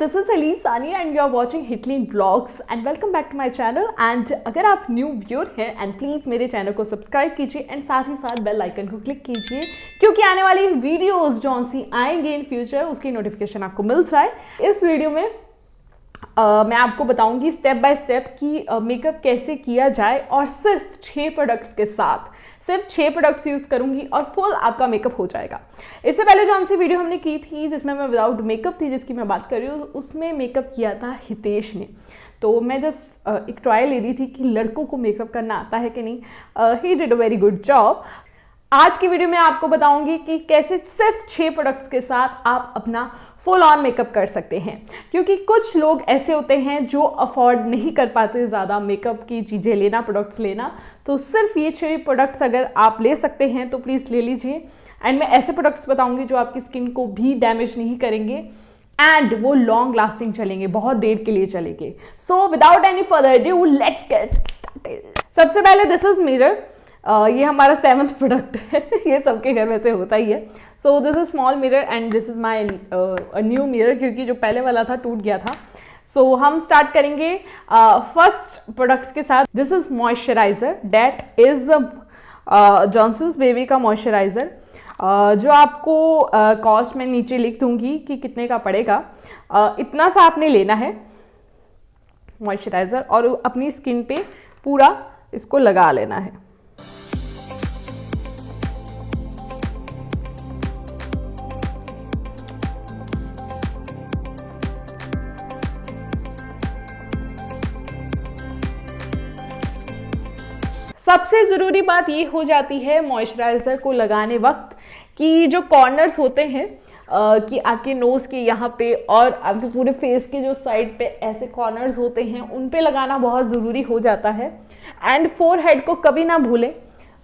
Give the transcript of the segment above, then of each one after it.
this is Aleen Sani and you are watching Hitleen Vlogs and welcome back to my channel and अगर आप new viewer हैं and please मेरे channel को subscribe कीजिए and साथ ही साथ बेल आइकन को क्लिक कीजिए क्योंकि आने वाली वीडियोस जो सी आएंगे इन फ्यूचर उसकी नोटिफिकेशन आपको मिल जाए। इस वीडियो में मैं आपको बताऊंगी स्टेप बाय स्टेप कि मेकअप कैसे किया जाए और सिर्फ 6 प्रोडक्ट्स के साथ सिर्फ 6 प्रोडक्ट्स यूज करूंगी और फुल आपका मेकअप हो जाएगा। इससे पहले जो सी वीडियो हमने की थी जिसमें मैं विदाउट मेकअप थी जिसकी मैं बात कर रही हूँ, उसमें मेकअप किया था हितेश ने। तो मैं जस्ट एक ट्रायल ले रही थी कि लड़कों को मेकअप करना आता है कि नहीं। He did a very good job. आज की वीडियो में आपको बताऊंगी कि कैसे सिर्फ 6 प्रोडक्ट्स के साथ आप अपना फुल ऑन मेकअप कर सकते हैं, क्योंकि कुछ लोग ऐसे होते हैं जो अफोर्ड नहीं कर पाते ज़्यादा मेकअप की चीज़ें लेना, प्रोडक्ट्स लेना। तो सिर्फ ये 6 प्रोडक्ट्स अगर आप ले सकते हैं तो प्लीज़ ले लीजिए। एंड मैं ऐसे प्रोडक्ट्स बताऊंगी जो आपकी स्किन को भी डैमेज नहीं करेंगे एंड वो लॉन्ग लास्टिंग चलेंगे, बहुत देर के लिए चलेंगे। So without any further due let's get started. सबसे पहले दिस इज मिरर। ये हमारा 7th प्रोडक्ट है। ये सबके घर में से होता ही है। So this is small mirror and this is my new mirror, क्योंकि जो पहले वाला था टूट गया था। सो हम स्टार्ट करेंगे फर्स्ट प्रोडक्ट के साथ। This is moisturiser, that is Johnson's baby का मॉइस्चराइजर, जो आपको कॉस्ट में नीचे लिख दूंगी कि कितने का पड़ेगा। इतना सा आपने लेना है मॉइस्चराइजर और अपनी स्किन पे पूरा इसको लगा लेना है। सबसे ज़रूरी बात ये हो जाती है मॉइस्चराइज़र को लगाने वक्त कि जो कॉर्नर्स होते हैं कि आपके नोज़ के यहाँ पे और आपके पूरे फेस के जो साइड पे ऐसे कॉर्नर्स होते हैं उन पे लगाना बहुत ज़रूरी हो जाता है। एंड फोरहेड को कभी ना भूलें,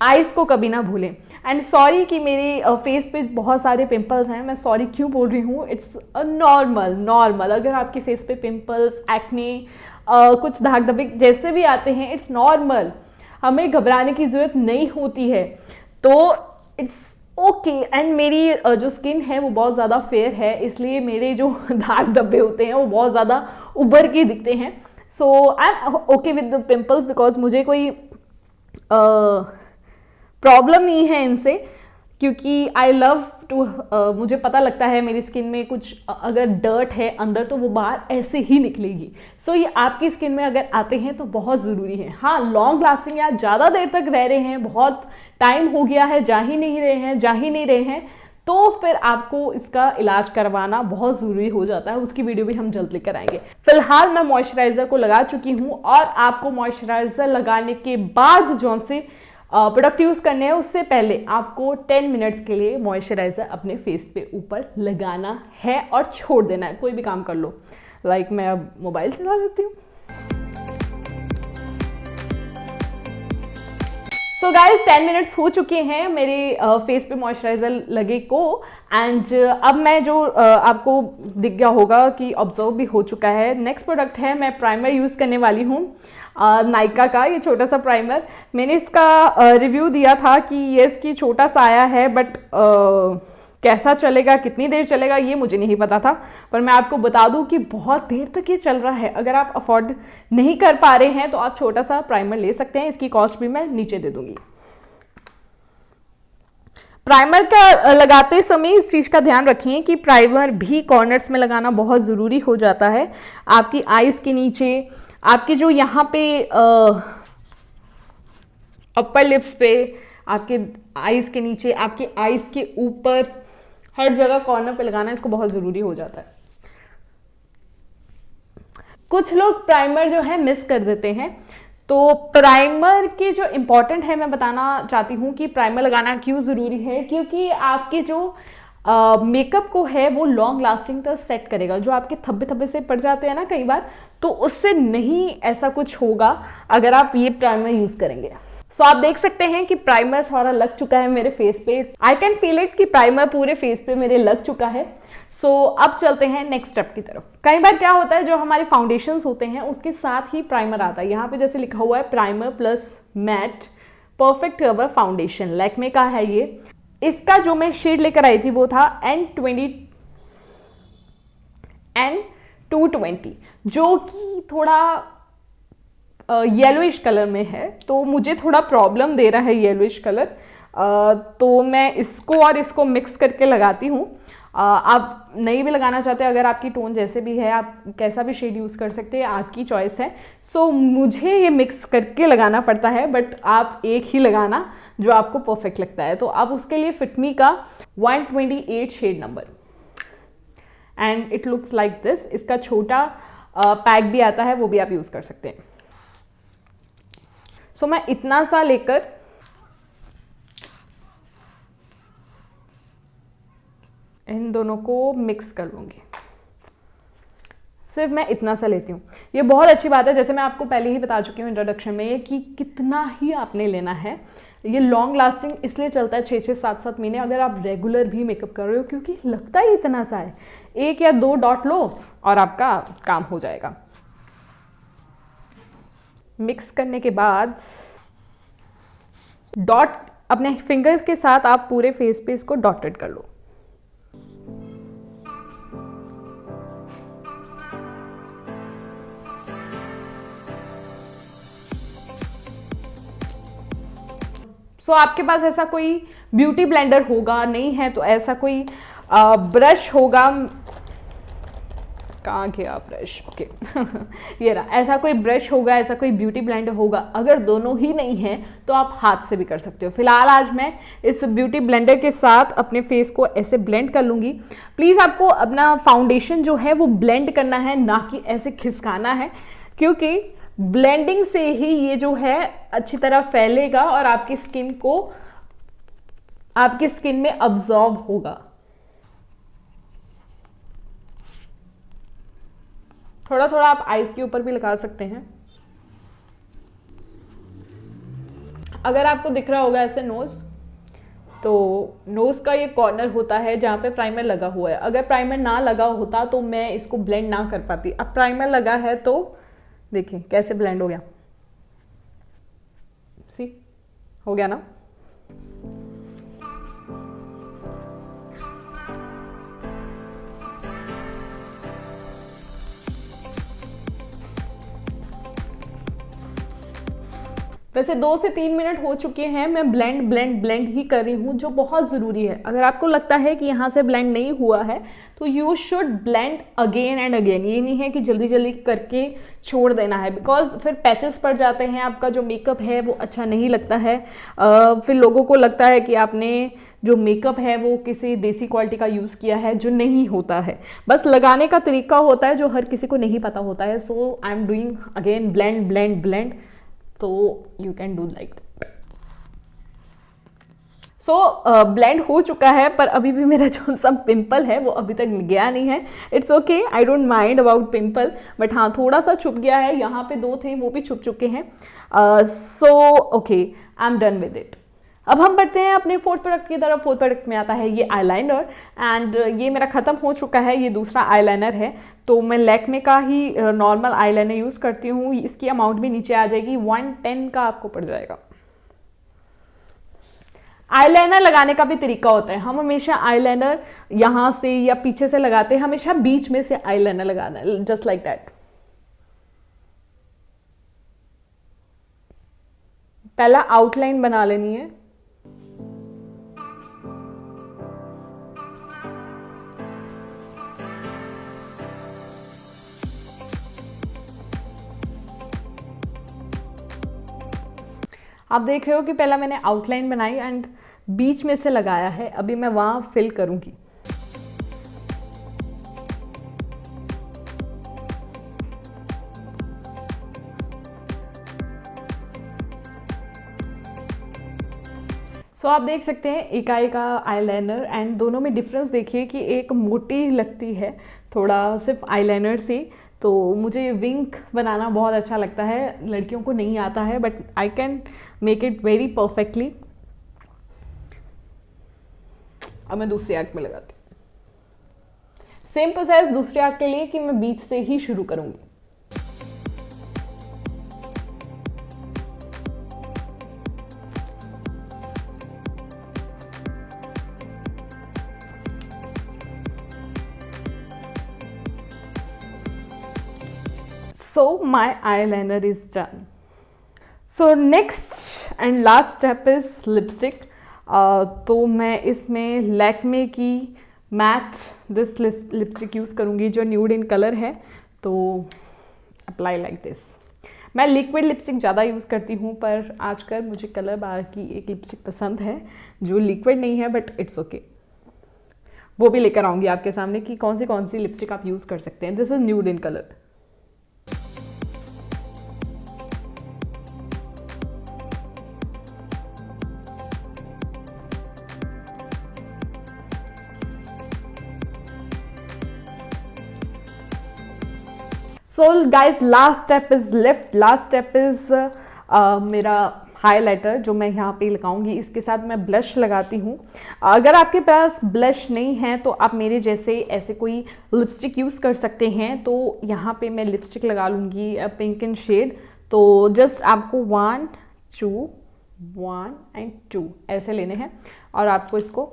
आइज़ को कभी ना भूलें। एंड सॉरी कि मेरे फेस पे बहुत सारे पिंपल्स हैं, मैं सॉरी क्यों बोल रही हूँ। इट्स नॉर्मल अगर आपके फेस पे पिंपल्स, एक्ने, कुछ दाग धब्बे जैसे भी आते हैं, इट्स नॉर्मल। हमें घबराने की ज़रूरत नहीं होती है, तो इट्स ओके। एंड मेरी जो स्किन है वो बहुत ज़्यादा फेयर है, इसलिए मेरे जो दाग धब्बे होते हैं वो बहुत ज़्यादा उभर के दिखते हैं। So I am okay with the pimples because मुझे कोई प्रॉब्लम नहीं है इनसे, क्योंकि आई लव टू मुझे पता लगता है मेरी स्किन में कुछ अगर डर्ट है अंदर तो वो बाहर ऐसे ही निकलेगी। सो ये आपकी स्किन में अगर आते हैं तो बहुत ज़रूरी है। हाँ, लॉन्ग लास्टिंग या ज़्यादा देर तक रह रहे हैं, बहुत टाइम हो गया है, जा ही नहीं रहे हैं, तो फिर आपको इसका इलाज करवाना बहुत ज़रूरी हो जाता है। उसकी वीडियो भी हम जल्द लेकर आएंगे। फिलहाल मैं मॉइस्चराइज़र को लगा चुकी हूँ और आपको मॉइस्चराइज़र लगाने के बाद जो से प्रोडक्ट यूज़ करने हैं उससे पहले आपको 10 मिनट्स के लिए मॉइस्चराइज़र अपने फेस पे ऊपर लगाना है और छोड़ देना है। कोई भी काम कर लो, लाइक मैं अब मोबाइल चला लेती हूँ। सो गाइज 10 मिनट्स हो चुके हैं मेरे फेस पे मॉइस्चराइज़र लगे को। एंड अब मैं जो आपको दिख गया होगा कि ऑब्जर्व भी हो चुका है। नेक्स्ट प्रोडक्ट है, मैं प्राइमर यूज़ करने वाली हूँ नायका का। ये छोटा सा प्राइमर, मैंने इसका रिव्यू दिया था कि ये इसकी छोटा सा आया है, बट कैसा चलेगा, कितनी देर चलेगा ये मुझे नहीं पता था। पर मैं आपको बता दूं कि बहुत देर तक ये चल रहा है। अगर आप अफोर्ड नहीं कर पा रहे हैं तो आप छोटा सा प्राइमर ले सकते हैं। इसकी कॉस्ट भी मैं नीचे दे दूंगी। प्राइमर का लगाते समय इस चीज़ का ध्यान रखें कि प्राइमर भी कॉर्नर्स में लगाना बहुत ज़रूरी हो जाता है। आपकी आईज़ के नीचे, आपके जो यहाँ पे अपर लिप्स पे, आपके आईज़ के नीचे, आपके आईज़ के ऊपर, हर जगह कॉर्नर पे लगाना इसको बहुत ज़रूरी हो जाता है। कुछ लोग प्राइमर जो है मिस कर देते हैं, तो प्राइमर के जो इम्पोर्टेंट है मैं बताना चाहती हूँ कि प्राइमर लगाना क्यों ज़रूरी है, क्योंकि आपके जो मेकअप को है वो लॉन्ग लास्टिंग तक सेट करेगा। जो आपके धब्बे धब्बे से पड़ जाते हैं ना कई बार, तो उससे नहीं ऐसा कुछ होगा अगर आप ये प्राइमर यूज़ करेंगे। सो आप देख सकते हैं कि प्राइमर सारा लग चुका है मेरे फेस पे। आई कैन फील इट कि प्राइमर पूरे फेस पे मेरे लग चुका है। सो अब चलते हैं नेक्स्ट स्टेप की तरफ। कई बार क्या होता है, जो हमारे फाउंडेशंस होते हैं उसके साथ ही प्राइमर आता है। यहाँ पे जैसे लिखा हुआ है primer plus mat perfect cover foundation, Lakme का है ये। इसका जो मैं शेड लेकर आई थी वो था 220, जो कि थोड़ा येलोइश कलर में है, तो मुझे थोड़ा प्रॉब्लम दे रहा है येलोइश कलर। तो मैं इसको और इसको मिक्स करके लगाती हूँ। आप नहीं भी लगाना चाहते, अगर आपकी टोन जैसे भी है आप कैसा भी शेड यूज़ कर सकते हैं, आपकी चॉइस है। सो मुझे ये मिक्स करके लगाना पड़ता है, बट आप एक ही लगाना जो आपको परफेक्ट लगता है। तो आप उसके लिए फिटमी का 128 shade number, and it looks like this. इसका छोटा पैक भी आता है, वो भी आप यूज़ कर सकते हैं। सो मैं इतना सा लेकर इन दोनों को मिक्स कर लूँगी। सिर्फ मैं इतना सा लेती हूँ। ये बहुत अच्छी बात है, जैसे मैं आपको पहले ही बता चुकी हूँ इंट्रोडक्शन में, कि कितना ही आपने लेना है। ये लॉन्ग लास्टिंग इसलिए चलता है 6-6, 7-7 महीने, अगर आप रेगुलर भी मेकअप कर रहे हो, क्योंकि लगता ही इतना सा है। 1 या 2 डॉट लो और आपका काम हो जाएगा। मिक्स करने के बाद डॉट अपने फिंगर्स के साथ आप पूरे फेस पे इसको डॉटेड कर लो। सो आपके पास ऐसा कोई ब्यूटी ब्लेंडर होगा, नहीं है तो ऐसा कोई ब्रश होगा। कहाँ गया ब्रश? ओके ये रहा। ऐसा कोई ब्रश होगा, ऐसा कोई ब्यूटी ब्लेंडर होगा। अगर दोनों ही नहीं है तो आप हाथ से भी कर सकते हो। फिलहाल आज मैं इस ब्यूटी ब्लेंडर के साथ अपने फेस को ऐसे ब्लेंड कर लूँगी। प्लीज़ आपको अपना फाउंडेशन जो है वो ब्लेंड करना है, ना कि ऐसे खिसकाना है, क्योंकि ब्लेंडिंग से ही ये जो है अच्छी तरह फैलेगा और आपकी स्किन में अब्जॉर्ब होगा। थोड़ा थोड़ा आप आईज के ऊपर भी लगा सकते हैं। अगर आपको दिख रहा होगा ऐसे नोज, तो नोज का ये कॉर्नर होता है जहाँ पे प्राइमर लगा हुआ है। अगर प्राइमर ना लगा होता तो मैं इसको ब्लेंड ना कर पाती। अब प्राइमर लगा है तो देखिए कैसे ब्लेंड हो गया। सी हो गया ना। वैसे 2 से 3 मिनट हो चुके हैं। मैं ब्लेंड ही कर रही हूँ, जो बहुत ज़रूरी है। अगर आपको लगता है कि यहाँ से ब्लेंड नहीं हुआ है तो you should blend again and again. ये नहीं है कि जल्दी जल्दी करके छोड़ देना है, बिकॉज फिर पैचेस पड़ जाते हैं, आपका जो मेकअप है वो अच्छा नहीं लगता है। फिर लोगों को लगता है कि आपने जो मेकअप है वो किसी देसी क्वालिटी का यूज़ किया है, जो नहीं होता है। बस लगाने का तरीका होता है जो हर किसी को नहीं पता होता है। So I am doing again blend, तो you can do like that. So blend हो चुका है, पर अभी भी मेरा जो सब पिंपल है वो अभी तक गया नहीं है। It's okay, I don't mind about pimple, but हाँ थोड़ा सा छुप गया है। यहाँ पे 2 थे वो भी छुप चुके हैं। So okay, I am done with it. अब हम बढ़ते हैं अपने 4th प्रोडक्ट की तरफ। 4th प्रोडक्ट में आता है ये आईलाइनर, एंड ये मेरा ख़त्म हो चुका है। ये दूसरा आईलाइनर है, तो मैं लैक्मे का ही नॉर्मल आईलाइनर यूज़ करती हूँ। इसकी अमाउंट भी नीचे आ जाएगी, 110 का आपको पड़ जाएगा। आईलाइनर लगाने का भी तरीका होता है। हम हमेशा आईलाइनर यहाँ से या पीछे से लगाते हैं, हमेशा बीच में से आईलाइनर लगाना है, जस्ट लाइक दैट। पहला आउटलाइन बना लेनी है। आप देख रहे हो कि पहला मैंने आउटलाइन बनाई एंड बीच में से लगाया है। अभी मैं वहाँ फिल करूँगी। सो आप देख सकते हैं इकाई का आईलाइनर, एंड दोनों में डिफरेंस देखिए कि एक मोटी लगती है थोड़ा सिर्फ आईलाइनर से। तो मुझे विंग बनाना बहुत अच्छा लगता है, लड़कियों को नहीं आता है, but I can make it very perfectly. अब मैं दूसरी आंख में लगाती हूँ। सेम प्रोसेस दूसरी आंख के लिए कि मैं बीच से ही शुरू करूंगी। So my eyeliner is done. So next and last step is lipstick. तो मैं इसमें लैक्मे की मैट दिस लिपस्टिक यूज़ करूँगी जो न्यूड इन कलर है. तो अप्लाई लाइक दिस. मैं लिक्विड लिपस्टिक ज़्यादा यूज़ करती हूँ, पर आजकल मुझे कलर बार की एक लिपस्टिक पसंद है जो लिक्विड नहीं है, बट इट्स ओके. वो भी लेकर आऊँगी आपके सामने कि कौन सी लिपस्टिक आप यूज़ कर सकते हैं. This is nude in colour. So guys, last step is left. Last step is मेरा हाइलाइटर जो मैं यहाँ पे लगाऊंगी. इसके साथ मैं ब्लश लगाती हूँ. अगर आपके पास ब्लश नहीं है तो आप मेरे जैसे ऐसे कोई लिपस्टिक यूज़ कर सकते हैं. तो यहाँ पे मैं लिपस्टिक लगा लूँगी पिंक इन शेड. तो जस्ट आपको 1 एंड 2 ऐसे लेने हैं और आपको इसको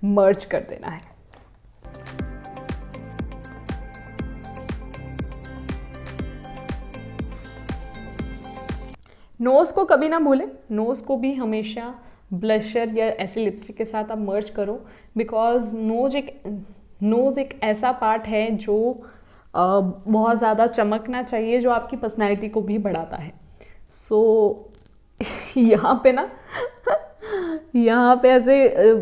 मर्ज कर देना है. नोज़ को कभी ना भूलें. नोज़ को भी हमेशा ब्लशर या ऐसे लिपस्टिक के साथ आप मर्ज करो, बिकॉज नोज़ एक ऐसा पार्ट है जो बहुत ज़्यादा चमकना चाहिए, जो आपकी पर्सनैलिटी को भी बढ़ाता है. सो यहाँ पे ना यहाँ पे ऐसे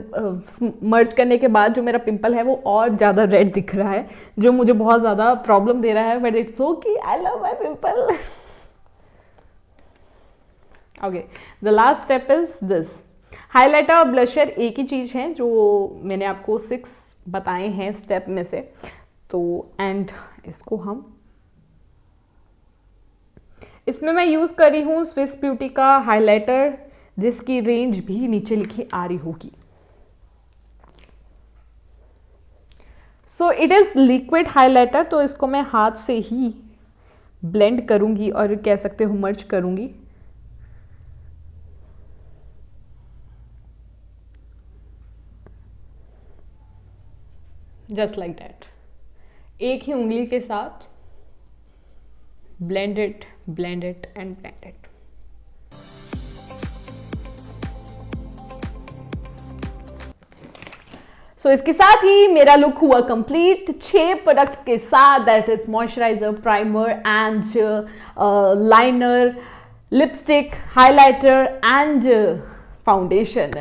मर्ज करने के बाद जो मेरा पिंपल है वो और ज़्यादा रेड दिख रहा है, जो मुझे बहुत ज़्यादा प्रॉब्लम दे रहा है. But it's okay, I love my pimple. Okay, the last step is this. Highlighter और ब्लशर एक ही चीज़ है जो मैंने आपको 6 बताए हैं स्टेप में से. तो एंड इसको इसमें मैं यूज़ कर रही हूँ स्विस ब्यूटी का हाइलाइटर, जिसकी रेंज भी नीचे लिखी आ रही होगी. So it is liquid highlighter. तो इसको मैं हाथ से ही ब्लेंड करूँगी और कह सकते हो मर्ज करूँगी. Just like that. एक ही उंगली के साथ blend it and blend it. So इसके साथ ही मेरा लुक हुआ कंप्लीट 6 प्रोडक्ट्स के साथ. That is moisturiser, primer and liner, lipstick, highlighter and foundation.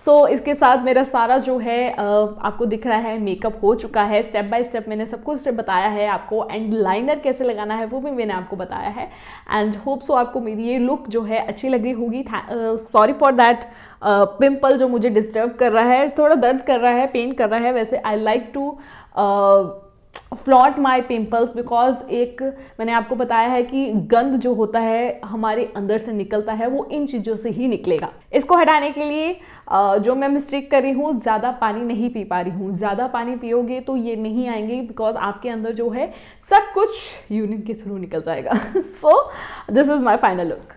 So इसके साथ मेरा सारा जो है आपको दिख रहा है मेकअप हो चुका है. स्टेप बाय स्टेप मैंने सब कुछ बताया है आपको. एंड लाइनर कैसे लगाना है वो भी मैंने आपको बताया है. एंड होप सो आपको मेरी ये लुक जो है अच्छी लगी होगी. सॉरी फॉर दैट पिंपल जो मुझे डिस्टर्ब कर रहा है, थोड़ा दर्द कर रहा है, पेन कर रहा है. वैसे I like to flaunt my pimples, because एक मैंने आपको बताया है कि गंद जो होता है हमारे अंदर से निकलता है वो इन चीज़ों से ही निकलेगा. इसको हटाने के लिए जो मैं मिस्टेक कर रही हूँ, ज़्यादा पानी नहीं पी पा रही हूँ. ज़्यादा पानी पियोगे तो ये नहीं आएंगे, बिकॉज आपके अंदर जो है सब कुछ यूरिन के थ्रू निकल जाएगा. So this is my final look.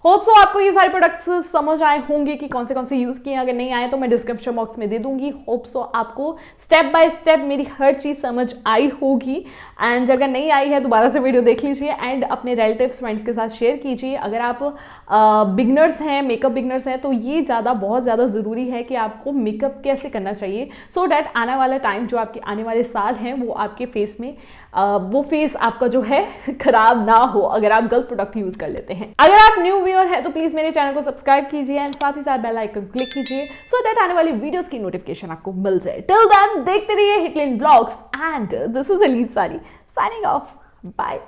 Hope so आपको ये सारे प्रोडक्ट्स समझ आए होंगे कि कौन से यूज़ किए. अगर नहीं आए तो मैं डिस्क्रिप्शन बॉक्स में दे दूंगी. होप सो आपको स्टेप बाय स्टेप मेरी हर चीज़ समझ आई होगी. एंड अगर नहीं आई है दोबारा से वीडियो देख लीजिए एंड अपने रिलेटिव्स फ्रेंड्स के साथ शेयर कीजिए. अगर आप बिगनर्स हैं, मेकअप बिगनर्स हैं, तो ये बहुत ज़्यादा ज़रूरी है कि आपको मेकअप कैसे करना चाहिए, सो डैट आने वाला टाइम जो आपके आने वाले साल हैं वो आपके फेस में वो फेस आपका जो है खराब ना हो अगर आप गलत प्रोडक्ट यूज कर लेते हैं. अगर आप न्यू व्यूअर है तो प्लीज मेरे चैनल को सब्सक्राइब कीजिए एंड साथ ही साथ बेल आइकन क्लिक कीजिए, सो दैट आने वाली वीडियोस की नोटिफिकेशन आपको मिल जाए. टिल देन देखते रहिए हिटलिन ब्लॉग्स एंड दिस इज अलीस सारी साइनिंग ऑफ. बाय.